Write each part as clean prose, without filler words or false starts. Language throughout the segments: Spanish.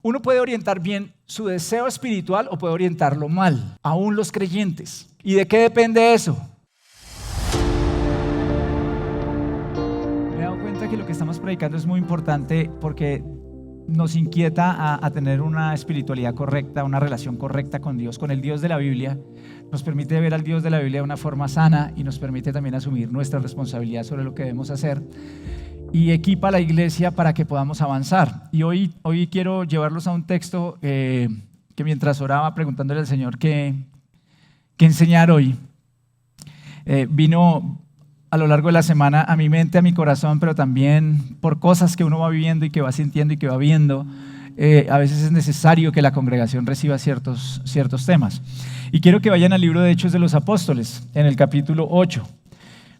uno puede orientar bien su deseo espiritual o puede orientarlo mal, aún los creyentes. ¿Y de qué depende eso? Me he dado cuenta que lo que estamos predicando es muy importante porque nos inquieta a tener una espiritualidad correcta, una relación correcta con Dios, con el Dios de la Biblia. Nos permite ver al Dios de la Biblia de una forma sana y nos permite también asumir nuestra responsabilidad sobre lo que debemos hacer y equipa a la iglesia para que podamos avanzar. Y hoy quiero llevarlos a un texto que mientras oraba preguntándole al Señor qué enseñar hoy, vino a lo largo de la semana a mi mente, a mi corazón, pero también por cosas que uno va viviendo y que va sintiendo y que va viendo. A veces es necesario que la congregación reciba ciertos temas. Y quiero que vayan al libro de Hechos de los Apóstoles, en el capítulo 8.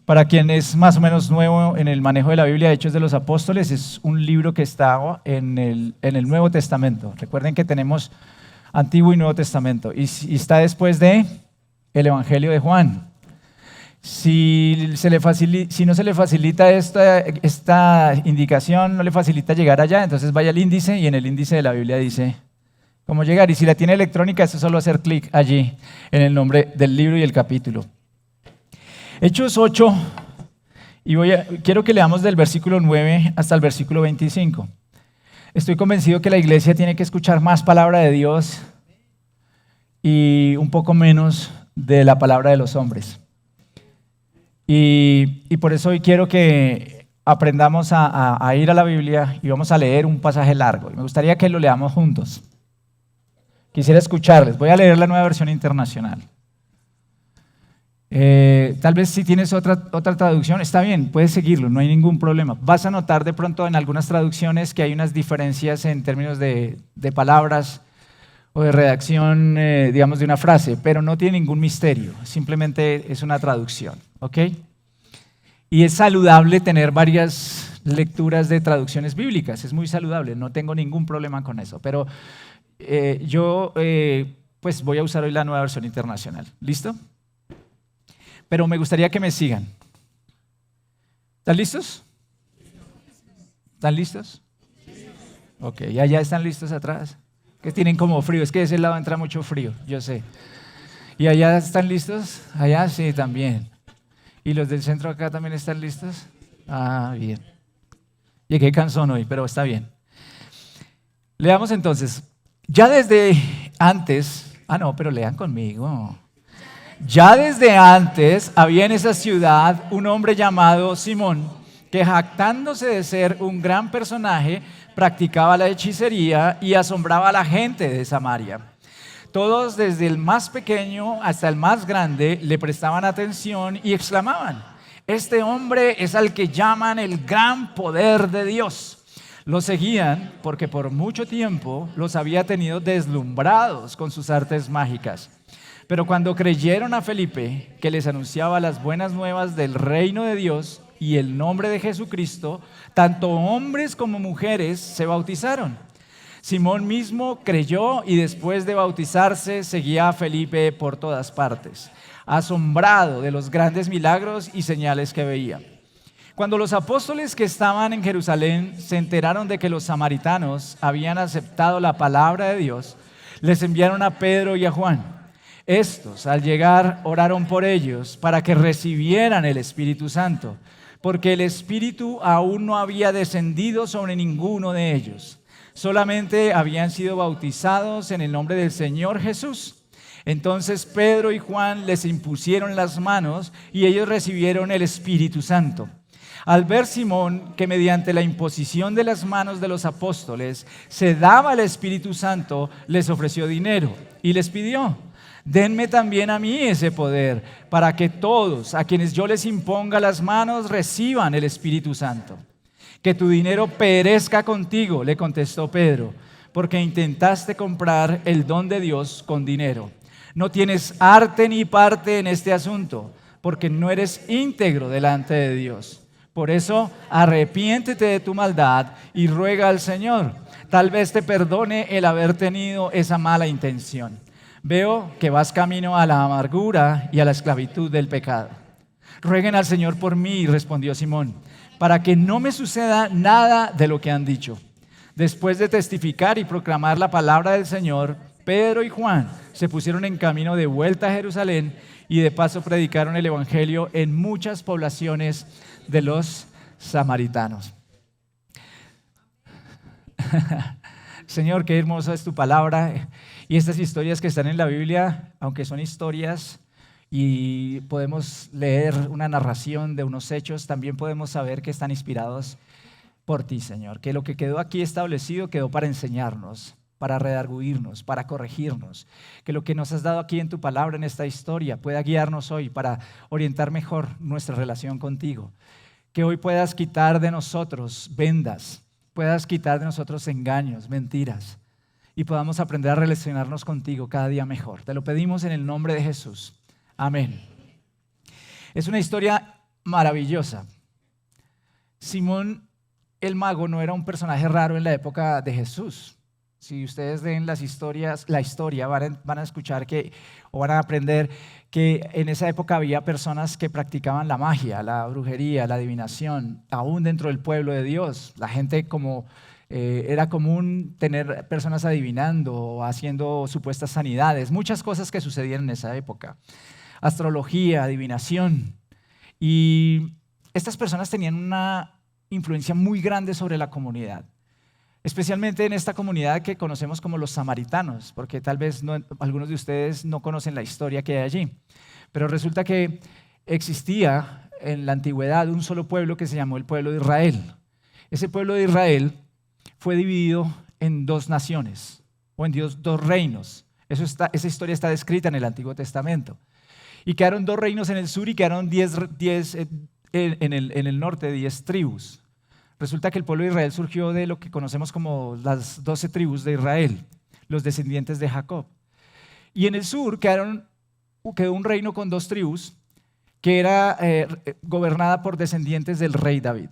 Para quien es más o menos nuevo en el manejo de la Biblia, Hechos de los Apóstoles es un libro que está en el Nuevo Testamento. Recuerden que tenemos Antiguo y Nuevo Testamento y está después de el Evangelio de Juan. Si no se le facilita esta indicación, no le facilita llegar allá, entonces vaya al índice y en el índice de la Biblia dice cómo llegar. Y si la tiene electrónica, es solo hacer clic allí en el nombre del libro y el capítulo. Hechos 8, y quiero que leamos del versículo 9 hasta el versículo 25. Estoy convencido que la iglesia tiene que escuchar más palabra de Dios y un poco menos de la palabra de los hombres. Y por eso hoy quiero que aprendamos a ir a la Biblia y vamos a leer un pasaje largo. Y me gustaría que lo leamos juntos. Quisiera escucharles. Voy a leer la Nueva Versión Internacional. Tal vez si tienes otra traducción, está bien, puedes seguirlo, no hay ningún problema. Vas a notar de pronto en algunas traducciones que hay unas diferencias en términos de palabras o de redacción, digamos, de una frase, pero no tiene ningún misterio, simplemente es una traducción, ¿ok? Y es saludable tener varias lecturas de traducciones bíblicas, es muy saludable, no tengo ningún problema con eso, pero yo pues voy a usar hoy la Nueva Versión Internacional, ¿listo? Pero me gustaría que me sigan. ¿Están listos? ¿Están listos? Ok, ya están listos atrás. Que tienen como frío, es que de ese lado entra mucho frío, yo sé. ¿Y allá están listos? Allá sí, también. ¿Y los del centro acá también están listos? Ah, bien. Llegué cansón hoy, pero está bien. Leamos entonces. Ya desde antes, pero lean conmigo. Ya desde antes había en esa ciudad un hombre llamado Simón, que jactándose de ser un gran personaje, practicaba la hechicería y asombraba a la gente de Samaria. Todos, desde el más pequeño hasta el más grande, le prestaban atención y exclamaban: este hombre es al que llaman el gran poder de Dios. Lo seguían porque por mucho tiempo los había tenido deslumbrados con sus artes mágicas. Pero cuando creyeron a Felipe, que les anunciaba las buenas nuevas del reino de Dios y el nombre de Jesucristo, tanto hombres como mujeres se bautizaron. Simón mismo creyó y después de bautizarse seguía a Felipe por todas partes, asombrado de los grandes milagros y señales que veía. Cuando los apóstoles que estaban en Jerusalén se enteraron de que los samaritanos habían aceptado la palabra de Dios, les enviaron a Pedro y a Juan. Estos, al llegar, oraron por ellos para que recibieran el Espíritu Santo, porque el Espíritu aún no había descendido sobre ninguno de ellos. Solamente habían sido bautizados en el nombre del Señor Jesús. Entonces Pedro y Juan les impusieron las manos y ellos recibieron el Espíritu Santo. Al ver Simón que mediante la imposición de las manos de los apóstoles se daba el Espíritu Santo, les ofreció dinero y les pidió: denme también a mí ese poder, para que todos a quienes yo les imponga las manos reciban el Espíritu Santo. Que tu dinero perezca contigo, le contestó Pedro, porque intentaste comprar el don de Dios con dinero. No tienes arte ni parte en este asunto, porque no eres íntegro delante de Dios. Por eso, arrepiéntete de tu maldad y ruega al Señor. Tal vez te perdone el haber tenido esa mala intención. Veo que vas camino a la amargura y a la esclavitud del pecado. Rueguen al Señor por mí, respondió Simón, para que no me suceda nada de lo que han dicho. Después de testificar y proclamar la palabra del Señor, Pedro y Juan se pusieron en camino de vuelta a Jerusalén y de paso predicaron el evangelio en muchas poblaciones de los samaritanos. Señor, qué hermosa es tu palabra y estas historias que están en la Biblia, aunque son historias y podemos leer una narración de unos hechos, también podemos saber que están inspirados por ti, Señor, que lo que quedó aquí establecido quedó para enseñarnos, para redarguirnos, para corregirnos, que lo que nos has dado aquí en tu palabra, en esta historia, pueda guiarnos hoy para orientar mejor nuestra relación contigo, que hoy puedas quitar de nosotros vendas, puedas quitar de nosotros engaños, mentiras, y podamos aprender a relacionarnos contigo cada día mejor. Te lo pedimos en el nombre de Jesús. Amén. Es una historia maravillosa. Simón el mago no era un personaje raro en la época de Jesús. Si ustedes leen la historia van a escuchar o van a aprender que en esa época había personas que practicaban la magia, la brujería, la adivinación, aún dentro del pueblo de Dios. La gente era común tener personas adivinando o haciendo supuestas sanidades, muchas cosas que sucedían en esa época. Astrología, adivinación. Y estas personas tenían una influencia muy grande sobre la comunidad, especialmente en esta comunidad que conocemos como los samaritanos, porque tal vez algunos de ustedes no conocen la historia que hay allí, pero resulta que existía en la antigüedad un solo pueblo que se llamó el pueblo de Israel. Ese pueblo de Israel fue dividido en dos naciones, o en dos reinos. Esa historia está descrita en el Antiguo Testamento. Y quedaron dos reinos en el sur y quedaron 10 en el norte, 10 tribus. Resulta que el pueblo de Israel surgió de lo que conocemos como las 12 tribus de Israel, los descendientes de Jacob. Y en el sur quedó un reino con 2 tribus que era gobernada por descendientes del rey David.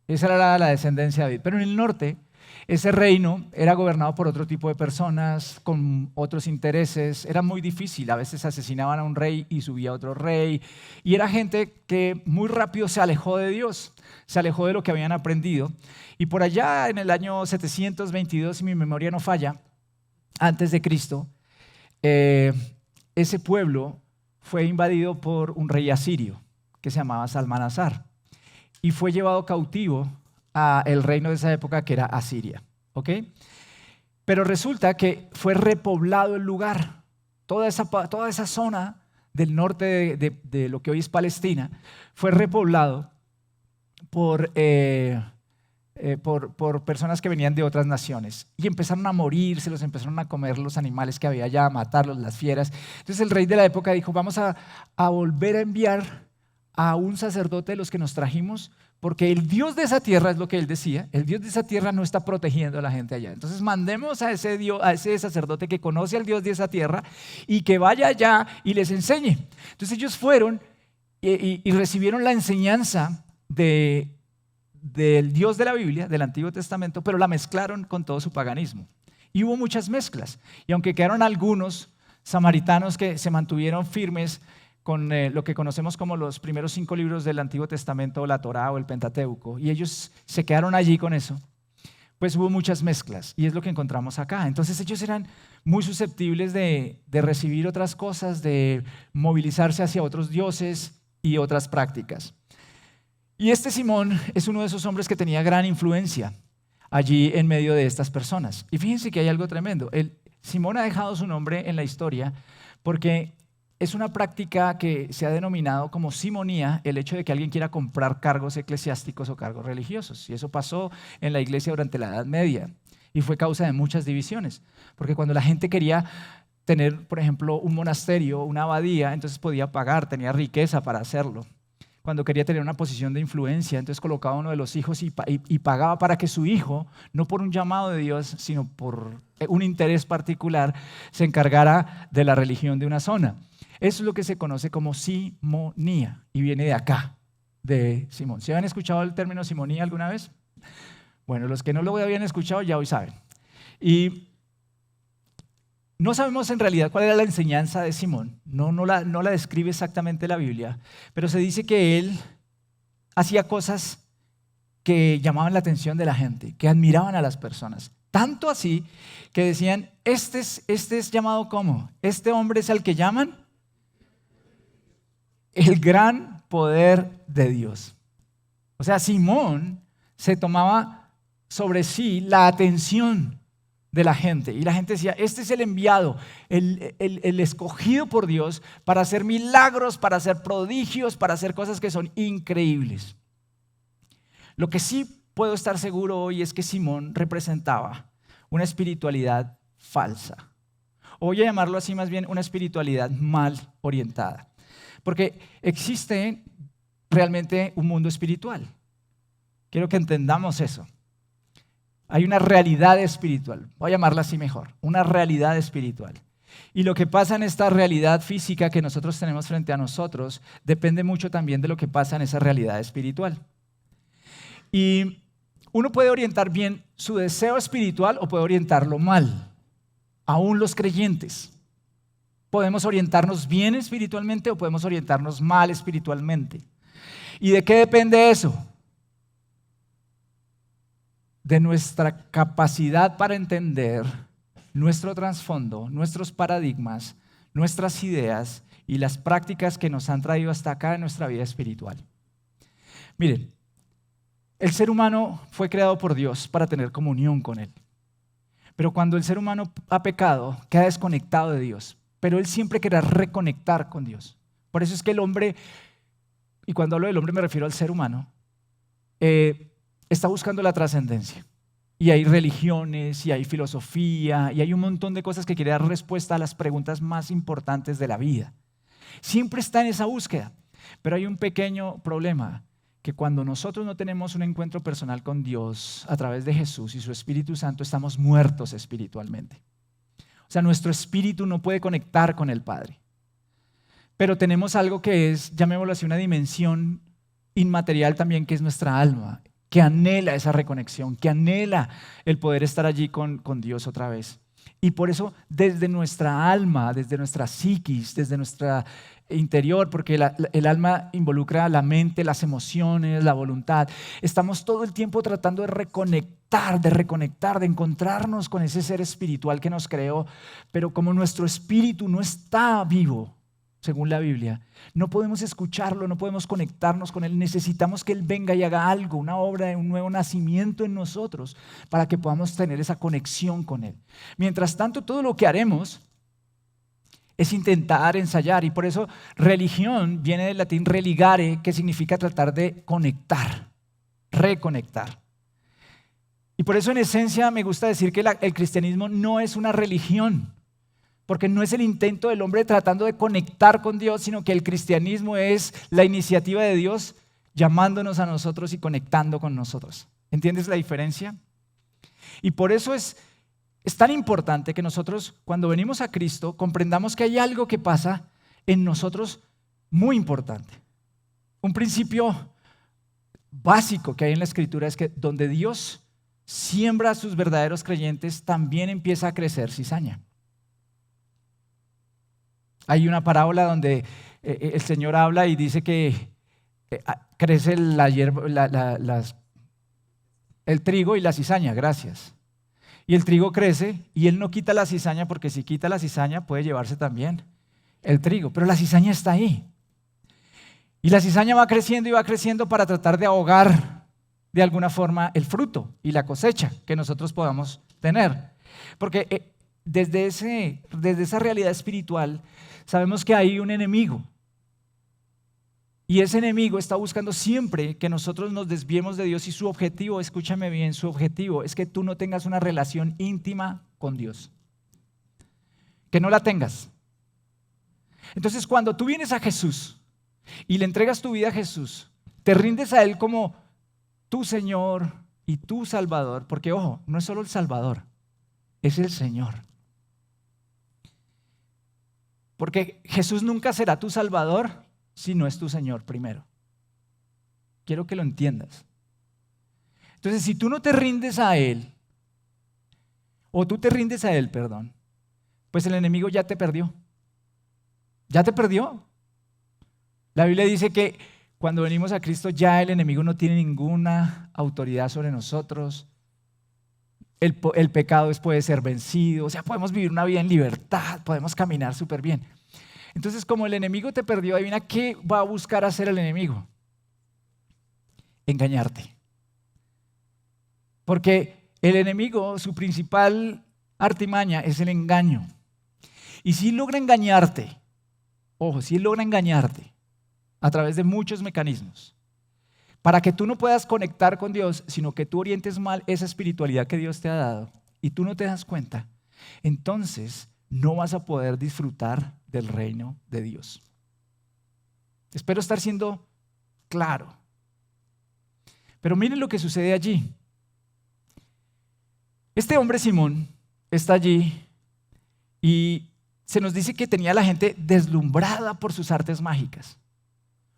Esa era la descendencia de David. Pero en el norte, ese reino era gobernado por otro tipo de personas, con otros intereses. Era muy difícil. A veces asesinaban a un rey y subía otro rey. Y era gente que muy rápido se alejó de Dios, se alejó de lo que habían aprendido. Y por allá en el año 722, si mi memoria no falla, antes de Cristo, ese pueblo fue invadido por un rey asirio que se llamaba Salmanasar y fue llevado cautivo a el reino de esa época que era Asiria, ¿ok? Pero resulta que fue repoblado el lugar, toda esa zona del norte de lo que hoy es Palestina, fue repoblado por personas que venían de otras naciones y empezaron a morir, se los empezaron a comer los animales que había allá, a matarlos, las fieras. Entonces el rey de la época dijo, vamos a volver a enviar a un sacerdote de los que nos trajimos, porque el Dios de esa tierra, es lo que él decía, el Dios de esa tierra no está protegiendo a la gente allá. Entonces mandemos a ese sacerdote que conoce al Dios de esa tierra y que vaya allá y les enseñe. Entonces ellos fueron y recibieron la enseñanza del Dios de la Biblia, del Antiguo Testamento, pero la mezclaron con todo su paganismo. Y hubo muchas mezclas. Y aunque quedaron algunos samaritanos que se mantuvieron firmes con lo que conocemos como los primeros 5 libros del Antiguo Testamento, o la Torá o el Pentateuco, y ellos se quedaron allí con eso, pues hubo muchas mezclas, y es lo que encontramos acá. Entonces ellos eran muy susceptibles de recibir otras cosas, de movilizarse hacia otros dioses y otras prácticas. Y este Simón es uno de esos hombres que tenía gran influencia allí en medio de estas personas. Y fíjense que hay algo tremendo. Simón ha dejado su nombre en la historia porque es una práctica que se ha denominado como simonía, el hecho de que alguien quiera comprar cargos eclesiásticos o cargos religiosos. Y eso pasó en la iglesia durante la Edad Media y fue causa de muchas divisiones. Porque cuando la gente quería tener, por ejemplo, un monasterio, una abadía, entonces podía pagar, tenía riqueza para hacerlo. Cuando quería tener una posición de influencia, entonces colocaba a uno de los hijos y pagaba para que su hijo, no por un llamado de Dios, sino por un interés particular, se encargara de la religión de una zona. Eso es lo que se conoce como simonía y viene de acá, de Simón. ¿Se habían escuchado el término simonía alguna vez? Bueno, los que no lo habían escuchado ya hoy saben. Y no sabemos en realidad cuál era la enseñanza de Simón, no la describe exactamente la Biblia, pero se dice que él hacía cosas que llamaban la atención de la gente, que admiraban a las personas. Tanto así que decían, este es llamado ¿cómo? Este hombre es al que llaman el gran poder de Dios. O sea, Simón se tomaba sobre sí la atención de la gente. Y la gente decía, este es el enviado, el escogido por Dios para hacer milagros, para hacer prodigios, para hacer cosas que son increíbles. Lo que sí puedo estar seguro hoy es que Simón representaba una espiritualidad falsa. O voy a llamarlo así más bien una espiritualidad mal orientada. Porque existe realmente un mundo espiritual. Quiero que entendamos eso. Hay una realidad espiritual, voy a llamarla así mejor, una realidad espiritual. Y lo que pasa en esta realidad física que nosotros tenemos frente a nosotros depende mucho también de lo que pasa en esa realidad espiritual. Y uno puede orientar bien su deseo espiritual o puede orientarlo mal, aún los creyentes. Podemos orientarnos bien espiritualmente o podemos orientarnos mal espiritualmente. ¿Y de qué depende eso? De nuestra capacidad para entender nuestro trasfondo, nuestros paradigmas, nuestras ideas y las prácticas que nos han traído hasta acá en nuestra vida espiritual. Miren, el ser humano fue creado por Dios para tener comunión con Él. Pero cuando el ser humano ha pecado, queda desconectado de Dios. Pero Él siempre querrá reconectar con Dios. Por eso es que el hombre, y cuando hablo del hombre me refiero al ser humano, está buscando la trascendencia. Y hay religiones, y hay filosofía, y hay un montón de cosas que quieren dar respuesta a las preguntas más importantes de la vida. Siempre está en esa búsqueda. Pero hay un pequeño problema, que cuando nosotros no tenemos un encuentro personal con Dios a través de Jesús y su Espíritu Santo, estamos muertos espiritualmente. O sea, nuestro espíritu no puede conectar con el Padre. Pero tenemos algo que es, llamémoslo así, una dimensión inmaterial también, que es nuestra alma, que anhela esa reconexión, que anhela el poder estar allí con Dios otra vez. Y por eso desde nuestra alma, desde nuestra psiquis, desde nuestra interior, porque el alma involucra la mente, las emociones, la voluntad, estamos todo el tiempo tratando de reconectar, de encontrarnos con ese ser espiritual que nos creó, pero como nuestro espíritu no está vivo, según la Biblia, no podemos escucharlo, no podemos conectarnos con Él, necesitamos que Él venga y haga algo, una obra de un nuevo nacimiento en nosotros para que podamos tener esa conexión con Él. Mientras tanto, todo lo que haremos es intentar ensayar, y por eso religión viene del latín religare, que significa tratar de conectar, reconectar. Y por eso en esencia me gusta decir que el cristianismo no es una religión, porque no es el intento del hombre tratando de conectar con Dios, sino que el cristianismo es la iniciativa de Dios llamándonos a nosotros y conectando con nosotros. ¿Entiendes la diferencia? Y por eso es tan importante que nosotros, cuando venimos a Cristo, comprendamos que hay algo que pasa en nosotros muy importante. Un principio básico que hay en la Escritura es que donde Dios siembra a sus verdaderos creyentes, también empieza a crecer cizaña. Hay una parábola donde el Señor habla y dice que crece el trigo y la cizaña, gracias. Y el trigo crece y Él no quita la cizaña, porque si quita la cizaña puede llevarse también el trigo, pero la cizaña está ahí. Y la cizaña va creciendo y va creciendo para tratar de ahogar de alguna forma el fruto y la cosecha que nosotros podamos tener. Porque desde esa realidad espiritual sabemos que hay un enemigo. Y ese enemigo está buscando siempre que nosotros nos desviemos de Dios, y su objetivo, escúchame bien, su objetivo es que tú no tengas una relación íntima con Dios. Que no la tengas. Entonces, cuando tú vienes a Jesús y le entregas tu vida a Jesús, te rindes a Él como tu Señor y tu Salvador, porque ojo, no es solo el Salvador, es el Señor. Porque Jesús nunca será tu Salvador si no es tu Señor primero. Quiero que lo entiendas. Entonces, si tú no te rindes a Él, o tú te rindes a Él, perdón, pues el enemigo ya te perdió. Ya te perdió. La Biblia dice que Cuando venimos a Cristo ya el enemigo no tiene ninguna autoridad sobre nosotros. El pecado puede ser vencido, o sea, podemos vivir una vida en libertad, podemos caminar súper bien. Entonces, como el enemigo te perdió, adivina qué va a buscar hacer el enemigo. Engañarte. Porque el enemigo, su principal artimaña es el engaño. Y si logra engañarte, ojo, si logra engañarte a través de muchos mecanismos, para que tú no puedas conectar con Dios, sino que tú orientes mal esa espiritualidad que Dios te ha dado y tú no te das cuenta, entonces no vas a poder disfrutar del reino de Dios. Espero estar siendo claro. Pero miren lo que sucede allí. Este hombre Simón está allí y se nos dice que tenía a la gente deslumbrada por sus artes mágicas.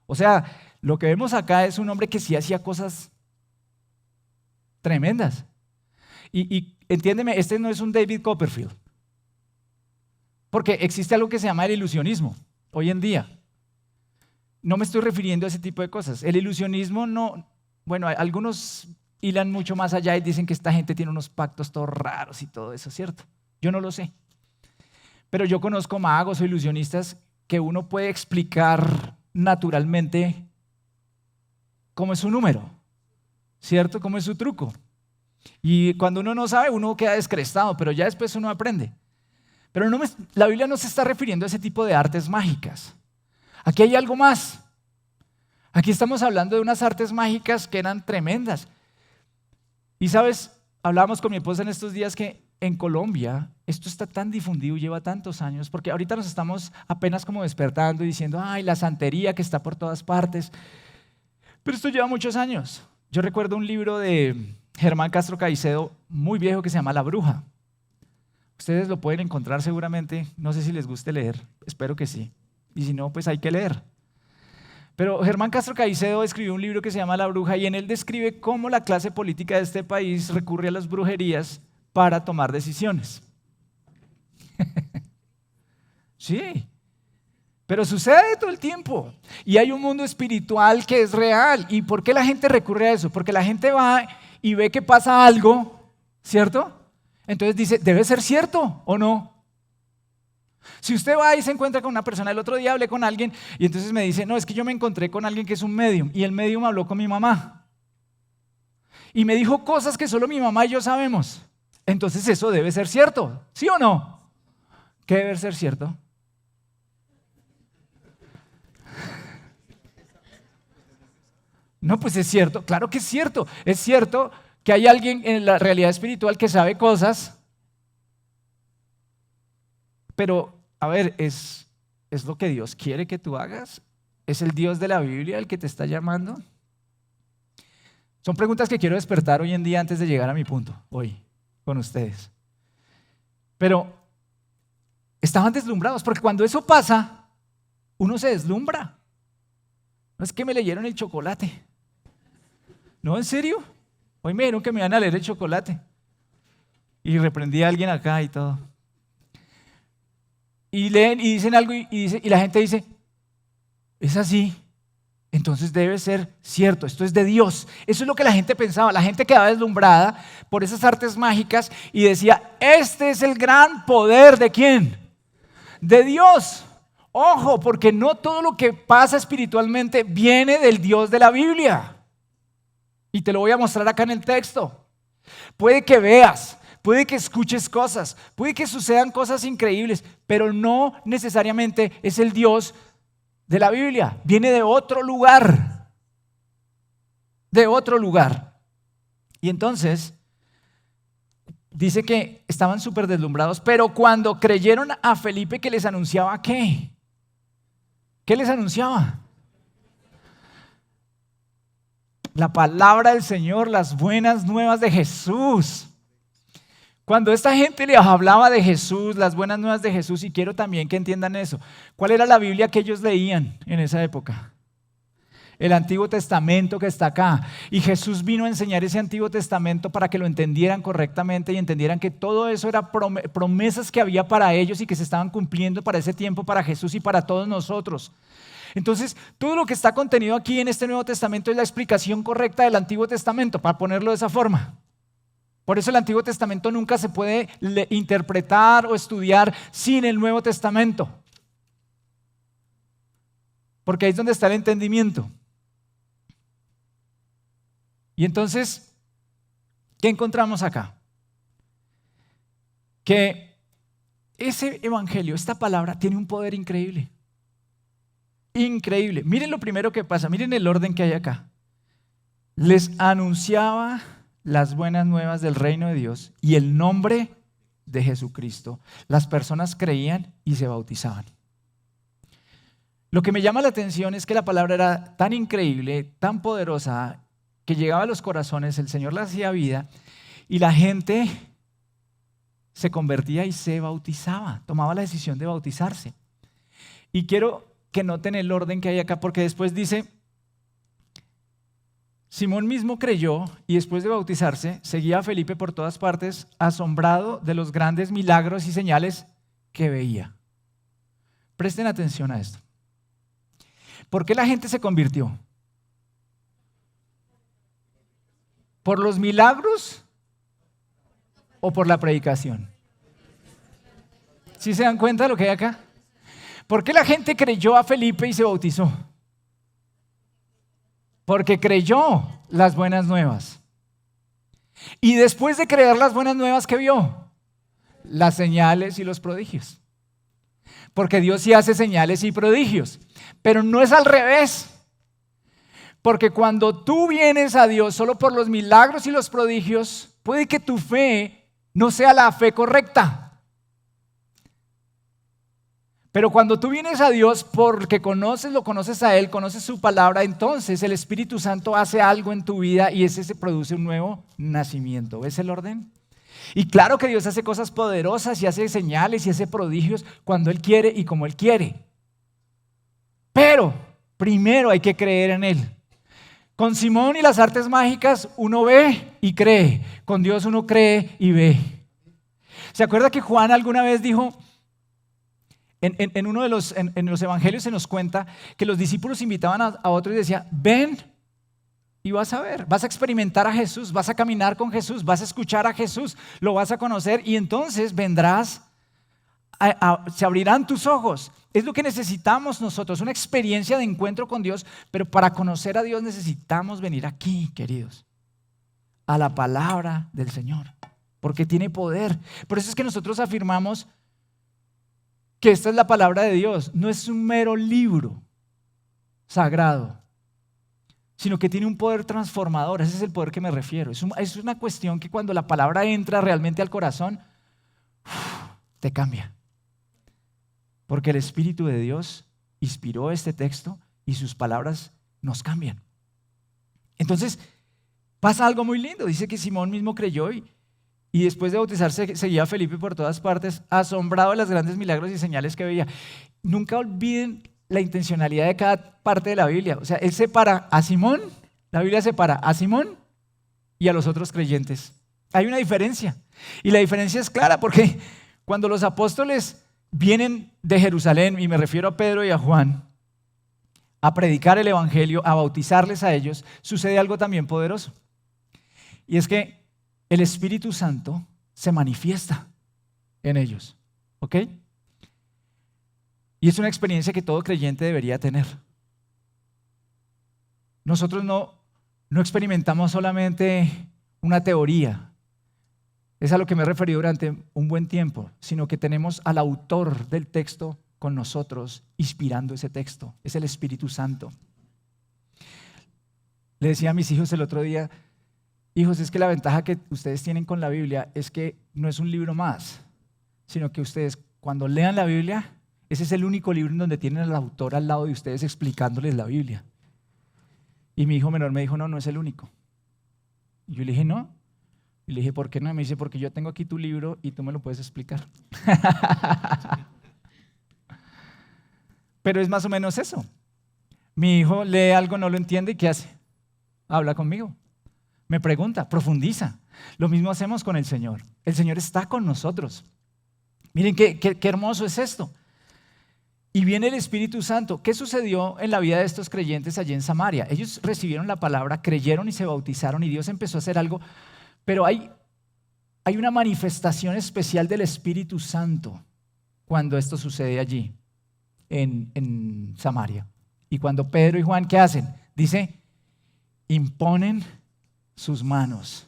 O sea, lo que vemos acá es un hombre que sí hacía cosas tremendas. Y entiéndeme, este no es un David Copperfield. Porque existe algo que se llama el ilusionismo hoy en día. No me estoy refiriendo a ese tipo de cosas. El ilusionismo no, bueno, algunos hilan mucho más allá y dicen que esta gente tiene unos pactos todos raros y todo eso, ¿cierto? Yo no lo sé. Pero yo conozco magos o ilusionistas que uno puede explicar naturalmente cómo es su número, ¿cierto? Cómo es su truco. Y cuando uno no sabe, uno queda descrestado, pero ya después uno aprende. Pero la Biblia no se está refiriendo a ese tipo de artes mágicas. Aquí hay algo más. Aquí estamos hablando de unas artes mágicas que eran tremendas. Y sabes, hablábamos con mi esposa en estos días que en Colombia esto está tan difundido, lleva tantos años, porque ahorita nos estamos apenas como despertando y diciendo, ay, la santería que está por todas partes. Pero esto lleva muchos años. Yo recuerdo un libro de Germán Castro Caicedo, muy viejo, que se llama La Bruja. Ustedes lo pueden encontrar seguramente, no sé si les guste leer, espero que sí. Y si no, pues hay que leer. Pero Germán Castro Caicedo escribió un libro que se llama La Bruja y en él describe cómo la clase política de este país recurre a las brujerías para tomar decisiones. Sí, pero sucede todo el tiempo. Y hay un mundo espiritual que es real. ¿Y por qué la gente recurre a eso? Porque la gente va y ve que pasa algo, ¿cierto? Entonces dice, ¿debe ser cierto o no? Si usted va y se encuentra con una persona, el otro día hablé con alguien y entonces me dice, no, es que yo me encontré con alguien que es un medium y el medium habló con mi mamá y me dijo cosas que solo mi mamá y yo sabemos. Entonces eso debe ser cierto, ¿sí o no? ¿Qué debe ser cierto? No, pues es cierto, claro que es cierto que hay alguien en la realidad espiritual que sabe cosas, pero a ver, ¿es lo que Dios quiere que tú hagas? ¿Es el Dios de la Biblia el que te está llamando? Son preguntas que quiero despertar hoy en día antes de llegar a mi punto, hoy, con ustedes. Pero estaban deslumbrados, porque cuando eso pasa, uno se deslumbra. No es que me leyeron el chocolate. No, ¿en serio? Hoy me dijeron que me iban a leer el chocolate. Y reprendí a alguien acá y todo. Y leen y dicen algo y la gente dice, es así, entonces debe ser cierto, esto es de Dios. Eso es lo que la gente pensaba, la gente quedaba deslumbrada por esas artes mágicas y decía, este es el gran poder ¿de quién? De Dios. Ojo, porque no todo lo que pasa espiritualmente viene del Dios de la Biblia. Y te lo voy a mostrar acá en el texto. Puede que veas, puede que escuches cosas, puede que sucedan cosas increíbles, pero no necesariamente es el Dios de la Biblia. Viene de otro lugar. De otro lugar. Y entonces, dice que estaban súper deslumbrados, pero cuando creyeron a Felipe que les anunciaba ¿qué? ¿Qué les anunciaba? La palabra del Señor, las buenas nuevas de Jesús. Cuando esta gente les hablaba de Jesús, las buenas nuevas de Jesús, y quiero también que entiendan eso, ¿cuál era la Biblia que ellos leían en esa época? El Antiguo Testamento que está acá. Y Jesús vino a enseñar ese Antiguo Testamento para que lo entendieran correctamente y entendieran que todo eso era promesas que había para ellos y que se estaban cumpliendo para ese tiempo, para Jesús y para todos nosotros. Entonces, todo lo que está contenido aquí en este Nuevo Testamento es la explicación correcta del Antiguo Testamento, para ponerlo de esa forma. Por eso el Antiguo Testamento nunca se puede interpretar o estudiar sin el Nuevo Testamento. Porque ahí es donde está el entendimiento. Y entonces, ¿qué encontramos acá? Que ese evangelio, esta palabra, tiene un poder increíble. Increíble. Miren lo primero que pasa, miren el orden que hay acá. Les anunciaba las buenas nuevas del reino de Dios y el nombre de Jesucristo. Las personas creían y se bautizaban. Lo que me llama la atención es que la palabra era tan increíble, tan poderosa, que llegaba a los corazones, el Señor la hacía vida y la gente se convertía y se bautizaba, tomaba la decisión de bautizarse. Y quiero que noten el orden que hay acá, porque después dice, Simón mismo creyó y después de bautizarse seguía a Felipe por todas partes, asombrado de los grandes milagros y señales que veía. Presten atención a esto. ¿Por qué la gente se convirtió? ¿Por los milagros o por la predicación? ¿Sí se dan cuenta de lo que hay acá? ¿Por qué la gente creyó a Felipe y se bautizó? Porque creyó las buenas nuevas. Y después de creer las buenas nuevas, ¿qué vio? Las señales y los prodigios. Porque Dios sí hace señales y prodigios. Pero no es al revés. Porque cuando tú vienes a Dios solo por los milagros y los prodigios, puede que tu fe no sea la fe correcta. Pero cuando tú vienes a Dios porque lo conoces a Él, conoces su palabra, entonces el Espíritu Santo hace algo en tu vida y ese se produce un nuevo nacimiento. ¿Ves el orden? Y claro que Dios hace cosas poderosas y hace señales y hace prodigios cuando Él quiere y como Él quiere. Pero primero hay que creer en Él. Con Simón y las artes mágicas uno ve y cree. Con Dios uno cree y ve. ¿Se acuerda que Juan alguna vez dijo, en uno de los evangelios se nos cuenta que los discípulos invitaban a otro y decían, ven y vas a ver, vas a experimentar a Jesús, vas a caminar con Jesús, vas a escuchar a Jesús, lo vas a conocer y entonces vendrás, se abrirán tus ojos. Es lo que necesitamos nosotros, una experiencia de encuentro con Dios, pero para conocer a Dios necesitamos venir aquí, queridos, a la palabra del Señor, porque tiene poder. Por eso es que nosotros afirmamos que esta es la palabra de Dios, no es un mero libro sagrado, sino que tiene un poder transformador. Ese es el poder que me refiero. Es una cuestión que cuando la palabra entra realmente al corazón, te cambia. Porque el Espíritu de Dios inspiró este texto y sus palabras nos cambian. Entonces, pasa algo muy lindo. Dice que Simón mismo creyó y después de bautizarse seguía a Felipe por todas partes, asombrado de los grandes milagros y señales que veía. Nunca olviden la intencionalidad de cada parte de la Biblia. O sea, él separa a Simón, la Biblia separa a Simón y a los otros creyentes. Hay una diferencia. Y la diferencia es clara porque cuando los apóstoles vienen de Jerusalén, y me refiero a Pedro y a Juan, a predicar el evangelio, a bautizarles a ellos, sucede algo también poderoso. Y es que el Espíritu Santo se manifiesta en ellos, ¿ok? Y es una experiencia que todo creyente debería tener. Nosotros no experimentamos solamente una teoría, es a lo que me he referido durante un buen tiempo, sino que tenemos al autor del texto con nosotros, inspirando ese texto, es el Espíritu Santo. Le decía a mis hijos el otro día, hijos, es que la ventaja que ustedes tienen con la Biblia es que no es un libro más, sino que ustedes cuando lean la Biblia, ese es el único libro en donde tienen al autor al lado de ustedes explicándoles la Biblia. Y mi hijo menor me dijo, no es el único. Y yo le dije, no. Y le dije, ¿por qué no? Me dice, porque yo tengo aquí tu libro y tú me lo puedes explicar. Pero es más o menos eso. Mi hijo lee algo, no lo entiende y ¿qué hace? Habla conmigo. Me pregunta, profundiza. Lo mismo hacemos con el Señor. El Señor está con nosotros. Miren qué hermoso es esto. Y viene el Espíritu Santo. ¿Qué sucedió en la vida de estos creyentes allí en Samaria? Ellos recibieron la palabra, creyeron y se bautizaron y Dios empezó a hacer algo, pero hay una manifestación especial del Espíritu Santo cuando esto sucede allí en Samaria. Y cuando Pedro y Juan, ¿qué hacen? Dice, imponen sus manos.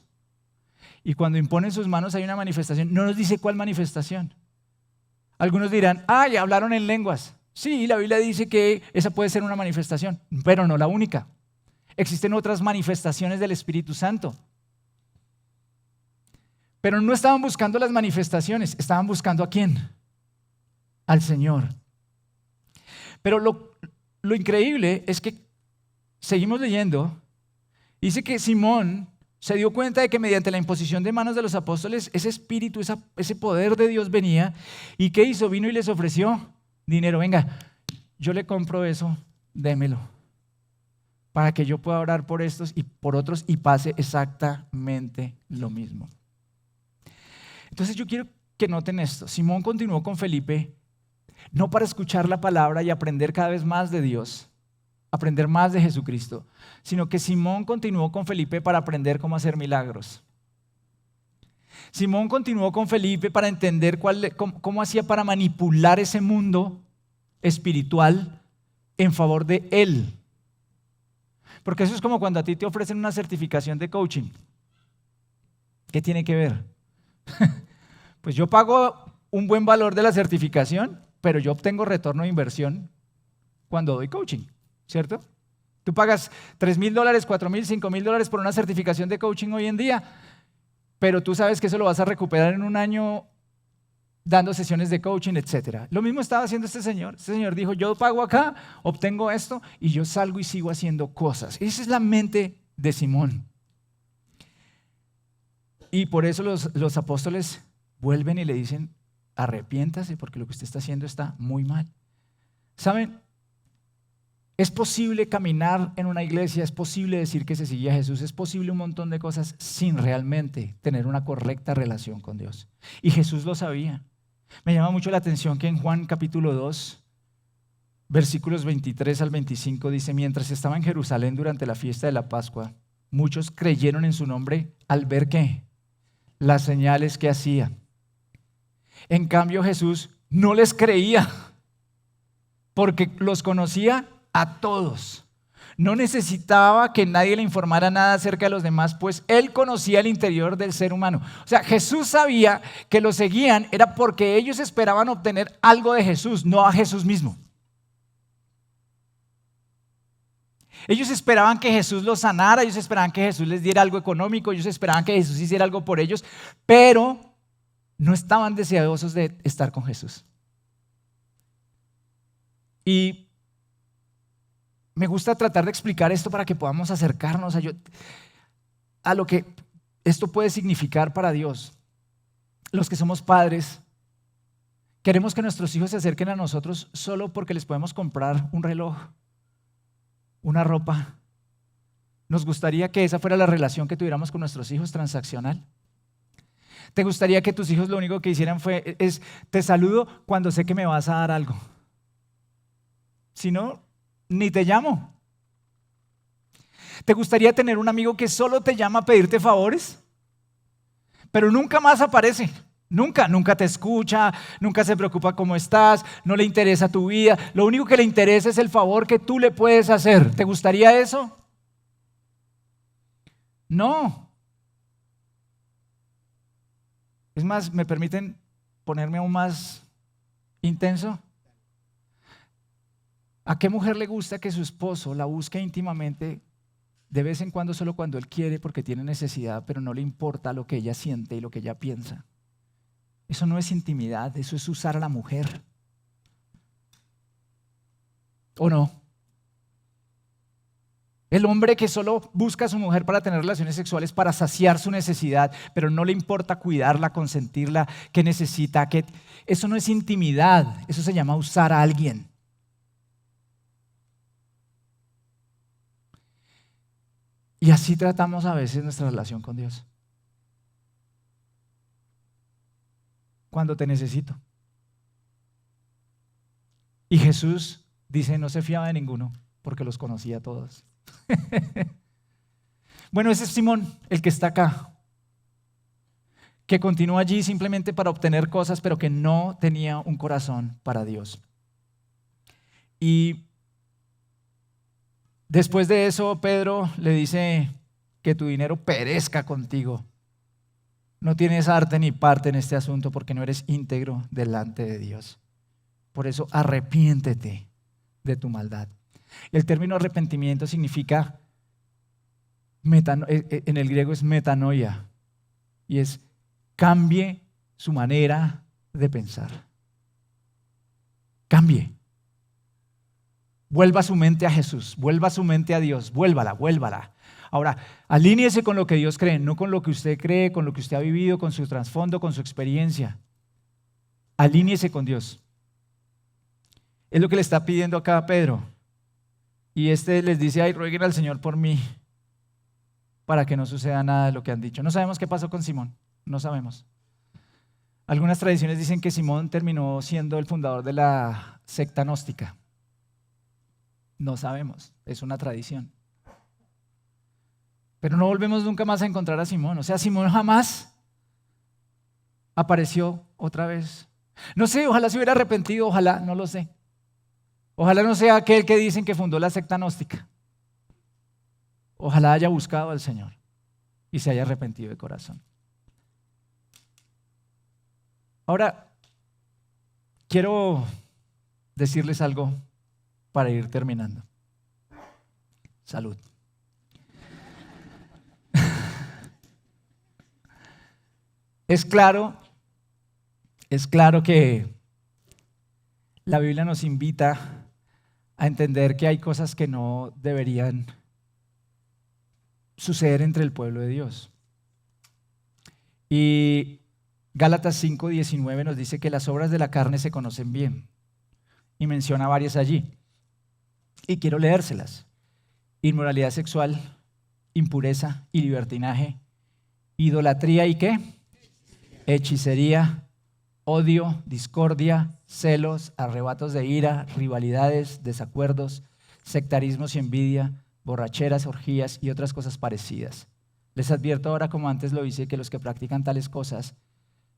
Y cuando imponen sus manos hay una manifestación. No nos dice cuál manifestación. Algunos dirán, ¡ay, hablaron en lenguas! Sí, la Biblia dice que esa puede ser una manifestación, pero no la única. Existen otras manifestaciones del Espíritu Santo. Pero no estaban buscando las manifestaciones, estaban buscando ¿a quién? Al Señor. Pero lo increíble es que seguimos leyendo. Dice que Simón se dio cuenta de que mediante la imposición de manos de los apóstoles, ese espíritu, ese poder de Dios venía. ¿Y qué hizo? Vino y les ofreció dinero. Venga, yo le compro eso, démelo, para que yo pueda orar por estos y por otros y pase exactamente lo mismo. Entonces yo quiero que noten esto. Simón continuó con Felipe, no para escuchar la palabra y aprender cada vez más de Dios, aprender más de Jesucristo, sino que Simón continuó con Felipe para aprender cómo hacer milagros. Simón continuó con Felipe para entender cómo hacía para manipular ese mundo espiritual en favor de él. Porque eso es como cuando a ti te ofrecen una certificación de coaching. ¿Qué tiene que ver? Pues yo pago un buen valor de la certificación, pero yo obtengo retorno de inversión cuando doy coaching, ¿cierto? Tú pagas $3,000, $4,000, $5,000 por una certificación de coaching hoy en día, pero tú sabes que eso lo vas a recuperar en un año dando sesiones de coaching, etc. Lo mismo estaba haciendo este señor. Este señor dijo, yo pago acá, obtengo esto y yo salgo y sigo haciendo cosas. Esa es la mente de Simón. Y por eso los apóstoles vuelven y le dicen, arrepiéntase porque lo que usted está haciendo está muy mal. ¿Saben? Es posible caminar en una iglesia, es posible decir que se sigue a Jesús, es posible un montón de cosas sin realmente tener una correcta relación con Dios. Y Jesús lo sabía. Me llama mucho la atención que en Juan capítulo 2, versículos 23 al 25 dice, mientras estaba en Jerusalén durante la fiesta de la Pascua, muchos creyeron en su nombre al ver ¿qué? Las señales que hacía. En cambio Jesús no les creía porque los conocía a todos. No necesitaba que nadie le informara nada acerca de los demás, pues él conocía el interior del ser humano. O sea, Jesús sabía que lo seguían era porque ellos esperaban obtener algo de Jesús, no a Jesús mismo. Ellos esperaban que Jesús los sanara, ellos esperaban que Jesús les diera algo económico, ellos esperaban que Jesús hiciera algo por ellos, pero no estaban deseosos de estar con Jesús. Y me gusta tratar de explicar esto para que podamos acercarnos a lo que esto puede significar para Dios. Los que somos padres, queremos que nuestros hijos se acerquen a nosotros solo porque les podemos comprar un reloj, una ropa. ¿Nos gustaría que esa fuera la relación que tuviéramos con nuestros hijos transaccional? ¿Te gustaría que tus hijos lo único que hicieran es te saludo cuando sé que me vas a dar algo? Si no, ni te llamo. ¿Te gustaría tener un amigo que solo te llama a pedirte favores? Pero nunca más aparece. Nunca te escucha, nunca se preocupa cómo estás, no le interesa tu vida. Lo único que le interesa es el favor que tú le puedes hacer. ¿Te gustaría eso? No. Es más, ¿me permiten ponerme aún más intenso? ¿A qué mujer le gusta que su esposo la busque íntimamente de vez en cuando solo cuando él quiere porque tiene necesidad, pero no le importa lo que ella siente y lo que ella piensa? Eso no es intimidad, eso es usar a la mujer. ¿O no? El hombre que solo busca a su mujer para tener relaciones sexuales, para saciar su necesidad, pero no le importa cuidarla, consentirla, qué necesita, eso no es intimidad, eso se llama usar a alguien. Y así tratamos a veces nuestra relación con Dios. Cuando te necesito. Y Jesús dice, no se fiaba de ninguno, porque los conocía a todos. Bueno, ese es Simón, el que está acá, que continúa allí simplemente para obtener cosas, pero que no tenía un corazón para Dios. Y después de eso, Pedro le dice que tu dinero perezca contigo. No tienes arte ni parte en este asunto porque no eres íntegro delante de Dios. Por eso arrepiéntete de tu maldad. El término arrepentimiento significa, en el griego es metanoia, y es cambie su manera de pensar. Cambie. Vuelva su mente a Jesús, vuelva su mente a Dios, vuélvala. Ahora, alíñese con lo que Dios cree, no con lo que usted cree, con lo que usted ha vivido, con su trasfondo, con su experiencia. Alíñese con Dios. Es lo que le está pidiendo acá a Pedro. Y les dice, ay, rueguen al Señor por mí, para que no suceda nada de lo que han dicho. No sabemos qué pasó con Simón, no sabemos. Algunas tradiciones dicen que Simón terminó siendo el fundador de la secta gnóstica. No sabemos, es una tradición. Pero no volvemos nunca más a encontrar a Simón. O sea, Simón jamás apareció otra vez. No sé, ojalá se hubiera arrepentido, ojalá, no lo sé. Ojalá no sea aquel que dicen que fundó la secta gnóstica. Ojalá haya buscado al Señor y se haya arrepentido de corazón. Ahora, quiero decirles algo para ir terminando. Salud. Es claro que la Biblia nos invita a entender que hay cosas que no deberían suceder entre el pueblo de Dios. Y Gálatas 5:19 nos dice que las obras de la carne se conocen bien. Y menciona varias allí. Y quiero leérselas. Inmoralidad sexual, impureza y libertinaje, idolatría y ¿qué? Hechicería, odio, discordia, celos, arrebatos de ira, rivalidades, desacuerdos, sectarismos y envidia, borracheras, orgías y otras cosas parecidas. Les advierto ahora, como antes lo hice, que los que practican tales cosas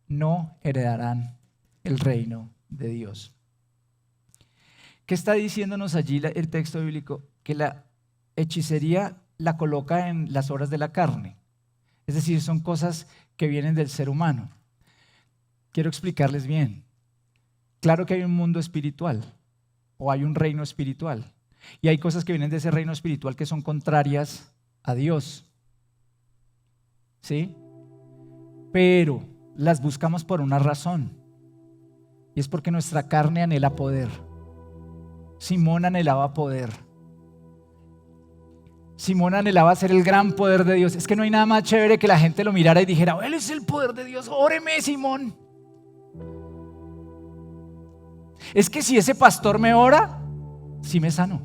no heredarán el reino de Dios. ¿Qué está diciéndonos allí el texto bíblico? Que la hechicería la coloca en las obras de la carne. Es decir, son cosas que vienen del ser humano. Quiero explicarles bien. Claro que hay un mundo espiritual o hay un reino espiritual. Y hay cosas que vienen de ese reino espiritual que son contrarias a Dios. ¿Sí? Pero las buscamos por una razón. Y es porque nuestra carne anhela poder. Simón anhelaba poder. Simón anhelaba ser el gran poder de Dios. Es que no hay nada más chévere que la gente lo mirara y dijera, Él es el poder de Dios, óreme, Simón. Es que si ese pastor me ora, sí me sano.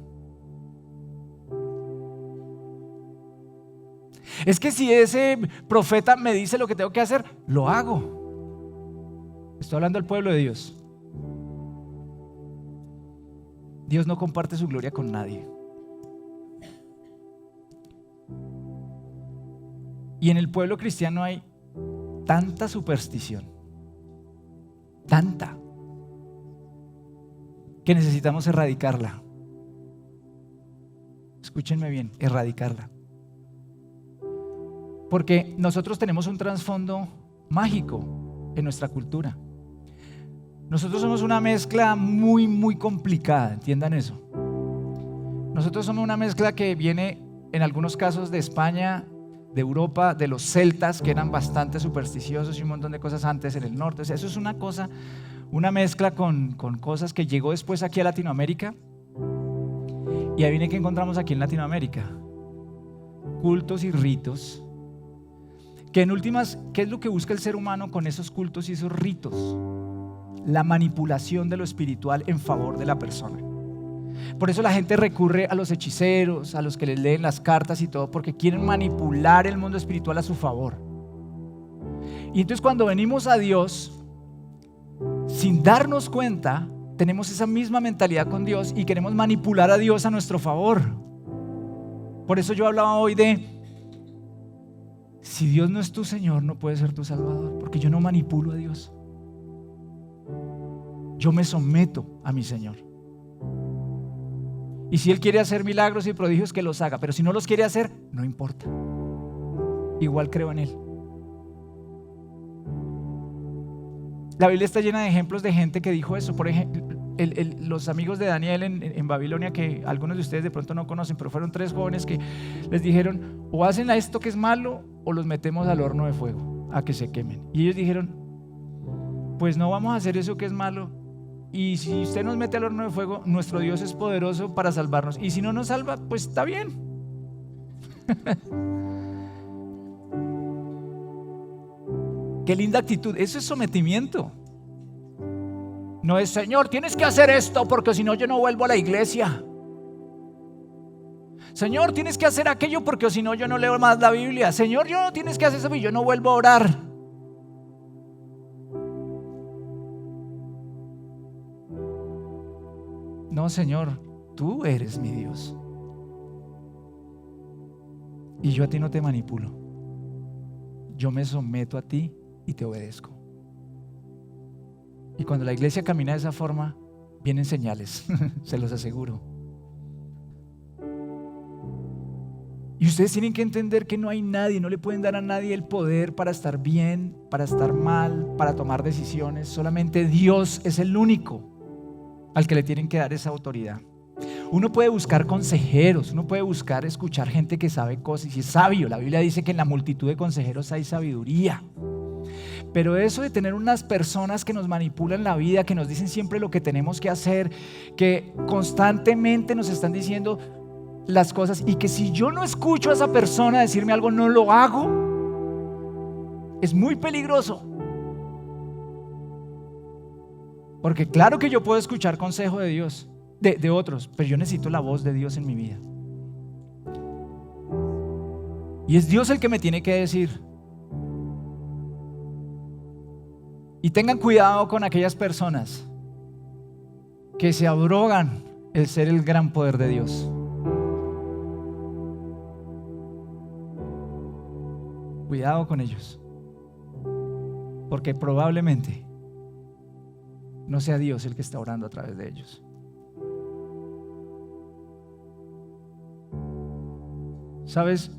Es que si ese profeta me dice lo que tengo que hacer, lo hago. Estoy hablando del pueblo de Dios. Dios no comparte su gloria con nadie. Y en el pueblo cristiano hay tanta superstición, tanta, que necesitamos erradicarla. Escúchenme bien, erradicarla. Porque nosotros tenemos un trasfondo mágico en nuestra cultura. Nosotros somos una mezcla muy, muy complicada, entiendan eso. Nosotros somos una mezcla que viene en algunos casos de España, de Europa, de los celtas, que eran bastante supersticiosos y un montón de cosas antes en el norte. O sea, eso es una cosa, una mezcla con cosas que llegó después aquí a Latinoamérica. Y ahí viene que encontramos aquí en Latinoamérica. Cultos y ritos. Que en últimas, ¿qué es lo que busca el ser humano con esos cultos y esos ritos? La manipulación de lo espiritual en favor de la persona. Por eso la gente recurre a los hechiceros, a los que les leen las cartas y todo, porque quieren manipular el mundo espiritual a su favor. Y entonces cuando venimos a Dios, sin darnos cuenta, tenemos esa misma mentalidad con Dios y queremos manipular a Dios a nuestro favor. Por eso yo hablaba hoy de, si Dios no es tu Señor, no puede ser tu Salvador, porque yo no manipulo a Dios. Yo me someto a mi Señor. Y si Él quiere hacer milagros y prodigios, que los haga, pero si no los quiere hacer, no importa. Igual creo en Él. La Biblia está llena de ejemplos de gente que dijo eso. Por ejemplo, los amigos de Daniel en Babilonia, que algunos de ustedes de pronto no conocen, pero fueron 3 jóvenes que les dijeron, o hacen a esto que es malo, o los metemos al horno de fuego, a que se quemen. Y ellos dijeron, pues no vamos a hacer eso que es malo, y si usted nos mete al horno de fuego, nuestro Dios es poderoso para salvarnos, y si no nos salva, pues está bien. Qué linda actitud, eso es sometimiento. No es, Señor, tienes que hacer esto porque si no yo no vuelvo a la iglesia. Señor, tienes que hacer aquello porque si no yo no leo más la Biblia. Señor, yo no tienes que hacer eso y yo no vuelvo a orar. No, Señor, tú eres mi Dios. Y yo a ti no te manipulo. Yo me someto a ti y te obedezco. Y cuando la iglesia camina de esa forma, vienen señales, se los aseguro. Y ustedes tienen que entender que no hay nadie, no le pueden dar a nadie el poder para estar bien, para estar mal, para tomar decisiones. Solamente Dios es el único al que le tienen que dar esa autoridad. Uno puede buscar consejeros, uno puede buscar escuchar gente que sabe cosas y es sabio. La Biblia dice que en la multitud de consejeros hay sabiduría. Pero eso de tener unas personas que nos manipulan la vida, que nos dicen siempre lo que tenemos que hacer, que constantemente nos están diciendo las cosas y que si yo no escucho a esa persona decirme algo, no lo hago, es muy peligroso. Porque claro que yo puedo escuchar consejo de Dios, de otros, pero yo necesito la voz de Dios en mi vida. Y es Dios el que me tiene que decir. Y tengan cuidado con aquellas personas que se abrogan el ser el gran poder de Dios. Cuidado con ellos, porque probablemente no sea Dios el que está orando a través de ellos. ¿Sabes?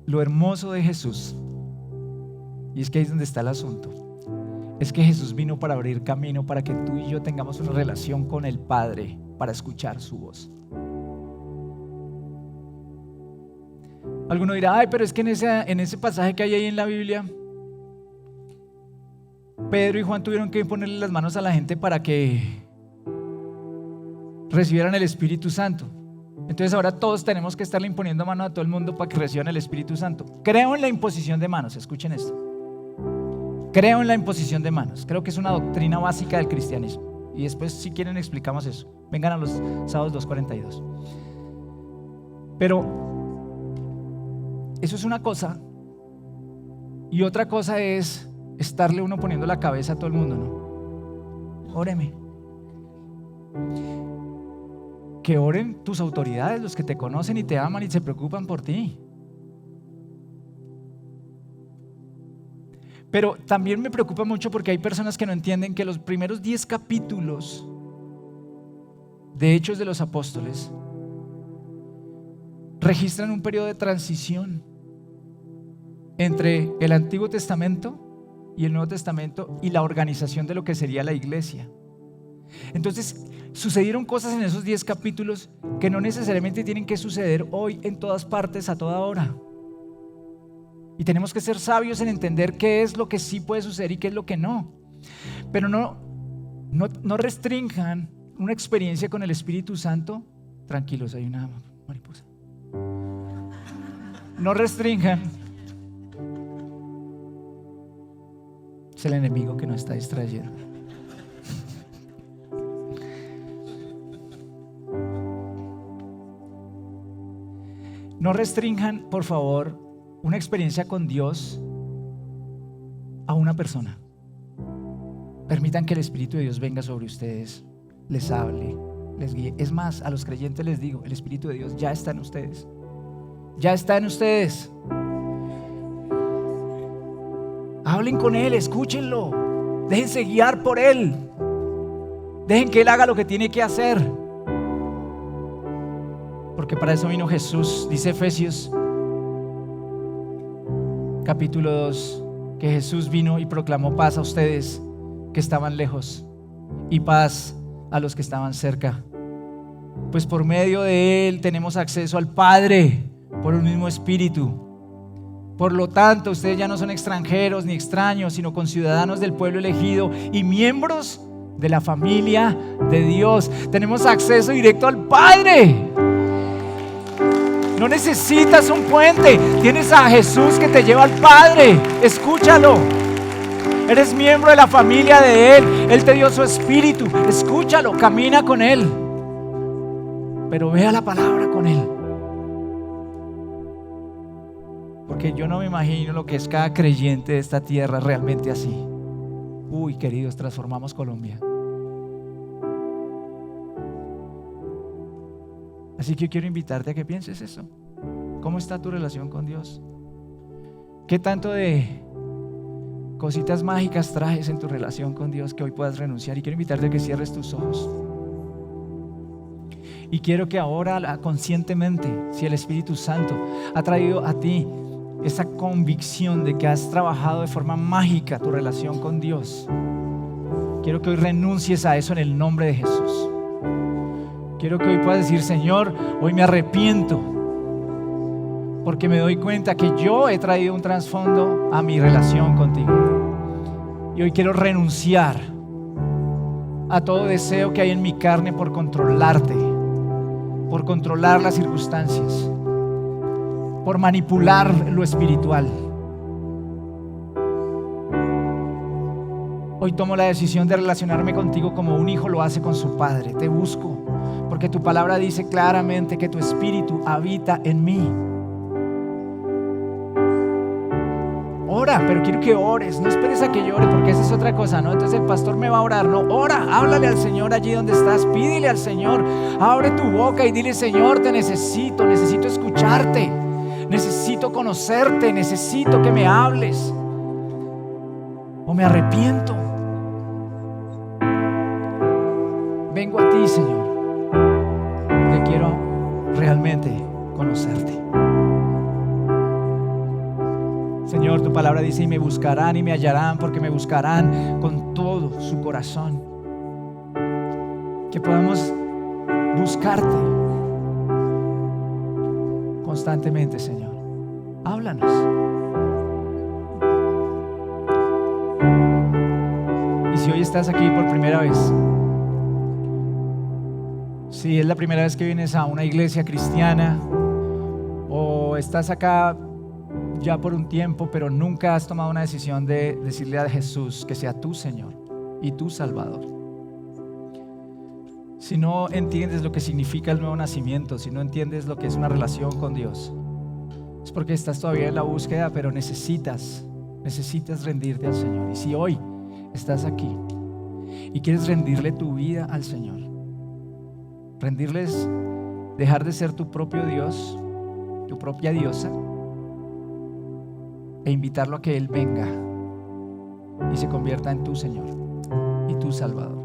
Lo hermoso de Jesús, y es que ahí es donde está el asunto, es que Jesús vino para abrir camino para que tú y yo tengamos una relación con el Padre, para escuchar su voz. Alguno dirá, ay, pero es que en ese pasaje que hay ahí en la Biblia, Pedro y Juan tuvieron que ponerle las manos a la gente para que recibieran el Espíritu Santo. Entonces ahora todos tenemos que estarle imponiendo manos a todo el mundo para que reciban el Espíritu Santo. Creo en la imposición de manos, escuchen esto. Creo en la imposición de manos. Creo que es una doctrina básica del cristianismo. Y después, si quieren, explicamos eso. Vengan a los sábados 2:42. Pero eso es una cosa. Y otra cosa es estarle uno poniendo la cabeza a todo el mundo, ¿no? Óreme. Que oren tus autoridades, los que te conocen y te aman y se preocupan por ti. Pero también me preocupa mucho porque hay personas que no entienden que los primeros 10 capítulos de Hechos de los Apóstoles registran un periodo de transición entre el Antiguo Testamento y el Nuevo Testamento y la organización de lo que sería la iglesia. Entonces sucedieron cosas en esos 10 capítulos que no necesariamente tienen que suceder hoy en todas partes a toda hora. Y tenemos que ser sabios en entender qué es lo que sí puede suceder y qué es lo que no. Pero no restrinjan una experiencia con el Espíritu Santo. Tranquilos, hay una mariposa. No restrinjan. Es el enemigo que nos está distrayendo. No restrinjan, por favor, una experiencia con Dios a una persona. Permitan que el Espíritu de Dios venga sobre ustedes les hable, les guíe. Es más, a los creyentes les digo, el Espíritu de Dios ya está en ustedes. Ya está en ustedes. Hablen con Él, escúchenlo. Déjense guiar por Él. Dejen que Él haga lo que tiene que hacer. Porque para eso vino Jesús. Dice Efesios capítulo 2 que Jesús vino y proclamó paz a ustedes que estaban lejos y paz a los que estaban cerca. Pues por medio de Él tenemos acceso al Padre por un mismo Espíritu. Por lo tanto, ustedes ya no son extranjeros ni extraños, sino conciudadanos del pueblo elegido y miembros de la familia de Dios. Tenemos acceso directo al Padre. No necesitas un puente, tienes a Jesús que te lleva al Padre. Escúchalo. Eres miembro de la familia de Él. Él te dio su Espíritu. Escúchalo, camina con Él. Pero vea la palabra con Él. Porque yo no me imagino lo que es cada creyente de esta tierra realmente así. Uy, queridos, transformamos Colombia. Así que yo quiero invitarte a que pienses eso. ¿Cómo está tu relación con Dios? ¿Qué tanto de cositas mágicas traes en tu relación con Dios que hoy puedas renunciar? Y quiero invitarte a que cierres tus ojos. Y quiero que ahora conscientemente, si el Espíritu Santo ha traído a ti esa convicción de que has trabajado de forma mágica tu relación con Dios, quiero que hoy renuncies a eso en el nombre de Jesús. Quiero que hoy puedas decir: Señor, hoy me arrepiento porque me doy cuenta que yo he traído un trasfondo a mi relación contigo. Y hoy quiero renunciar a todo deseo que hay en mi carne por controlarte, por controlar las circunstancias, por manipular lo espiritual. Hoy tomo la decisión de relacionarme contigo como un hijo lo hace con su padre. Te busco porque tu palabra dice claramente que tu espíritu habita en mí. Ora, pero quiero que ores, no esperes a que llore, porque esa es otra cosa, ¿no? Entonces el pastor me va a orar, no, ora, háblale al Señor allí donde estás, pídele al Señor, abre tu boca y dile: Señor, te necesito escucharte, necesito conocerte, necesito que me hables, o me arrepiento. Vengo a ti, Señor, que quiero realmente conocerte. Señor, tu palabra dice: y me buscarán y me hallarán, porque me buscarán con todo su corazón. Que podamos buscarte constantemente, Señor. Háblanos. Y si hoy estás aquí por primera vez, si es la primera vez que vienes a una iglesia cristiana, o estás acá ya por un tiempo, pero nunca has tomado una decisión de decirle a Jesús que sea tu Señor y tu Salvador. Si no entiendes lo que significa el nuevo nacimiento, si no entiendes lo que es una relación con Dios, es porque estás todavía en la búsqueda, pero necesitas rendirte al Señor. Y si hoy estás aquí y quieres rendirle tu vida al Señor, rendirles, dejar de ser tu propio Dios, tu propia diosa, e invitarlo a que Él venga y se convierta en tu Señor y tu Salvador.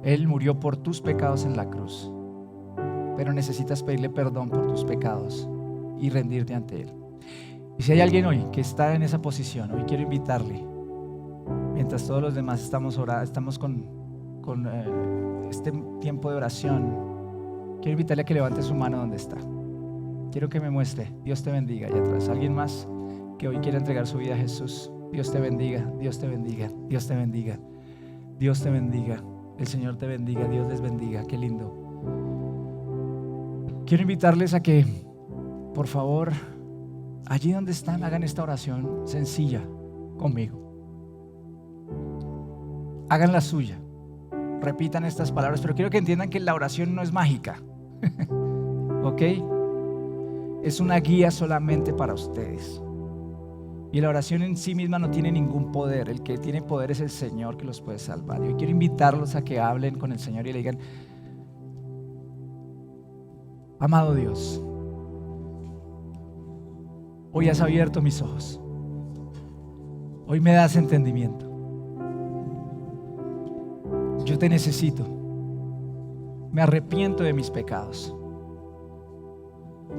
Él murió por tus pecados en la cruz, pero necesitas pedirle perdón por tus pecados y rendirte ante Él. Y si hay alguien hoy que está en esa posición, hoy quiero invitarle, mientras todos los demás estamos con este tiempo de oración, quiero invitarle a que levante su mano donde está. Quiero que me muestre. Dios te bendiga allá atrás. ¿Alguien más que hoy quiere entregar su vida a Jesús? Dios te bendiga, Dios te bendiga, Dios te bendiga, Dios te bendiga, el Señor te bendiga, Dios les bendiga. Qué lindo. Quiero invitarles a que, por favor, allí donde están, hagan esta oración sencilla conmigo. Hagan la suya, repitan estas palabras, pero quiero que entiendan que la oración no es mágica. ¿Ok? Es una guía solamente para ustedes. Y la oración en sí misma no tiene ningún poder. El que tiene poder es el Señor que los puede salvar. Yo quiero invitarlos a que hablen con el Señor y le digan: amado Dios, hoy has abierto mis ojos. Hoy me das entendimiento. Yo te necesito. Me arrepiento de mis pecados.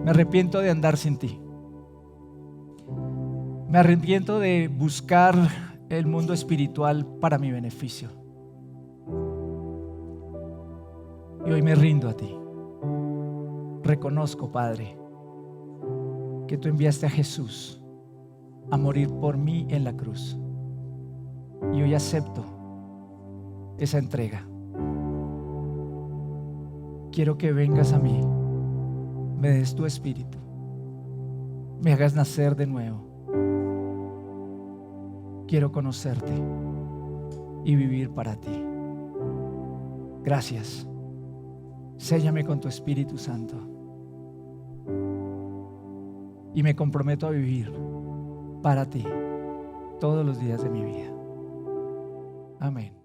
Me arrepiento de andar sin ti. Me arrepiento de buscar el mundo espiritual para mi beneficio. Y hoy me rindo a ti. Reconozco, Padre, que tú enviaste a Jesús a morir por mí en la cruz. Y hoy acepto esa entrega. Quiero que vengas a mí, me des tu espíritu, me hagas nacer de nuevo. Quiero conocerte y vivir para ti. Gracias. Séllame con tu Espíritu Santo y me comprometo a vivir para ti todos los días de mi vida. Amén.